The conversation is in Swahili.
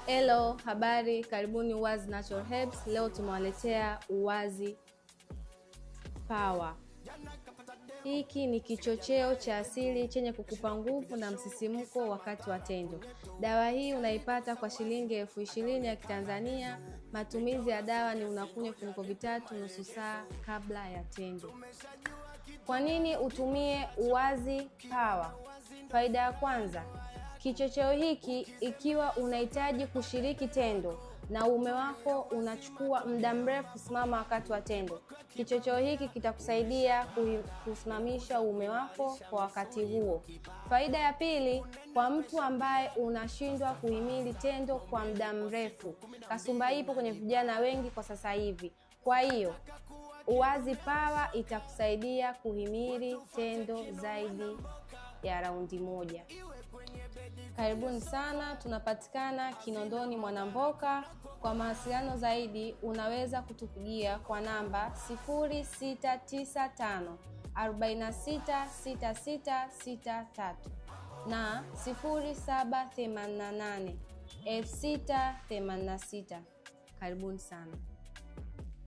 Hello, habari, karibuni Uwazi Natural Herbs. Leo tumewaletea Uwazi Power. Hiki ni kichocheo cha asili chenye kukupa nguvu na msisimko wakati wa tendo. Dawa hii unaipata kwa shilingi 20,000 ya Kitanzania. Matumizi ya dawa ni unakunywa vifuniko vitatu nusu saa kabla ya tendo. Kwa nini utumie Uwazi Power? Faida ya kwanza, kichocheo hiki ikiwa unahitaji kushiriki tendo na uume wako unachukua muda mrefu kusimama wakati wa tendo, kichocheo hiki kitakusaidia kusimamisha uume wako kwa wakati huo. Faida ya pili, kwa mtu ambaye unashindwa kuhimili tendo kwa muda mrefu. Kasumba ipo kwenye vijana wengi kwa sasa hivi. Kwa hiyo Uwazi Power itakusaidia kuhimili tendo zaidi ya raundi moja. Karibuni sana, tunapatikana Kinondoni Mwanamboka. Kwa mawasiliano zaidi unaweza kutupigia kwa namba 0695 466663 na 0788 686. Karibuni sana.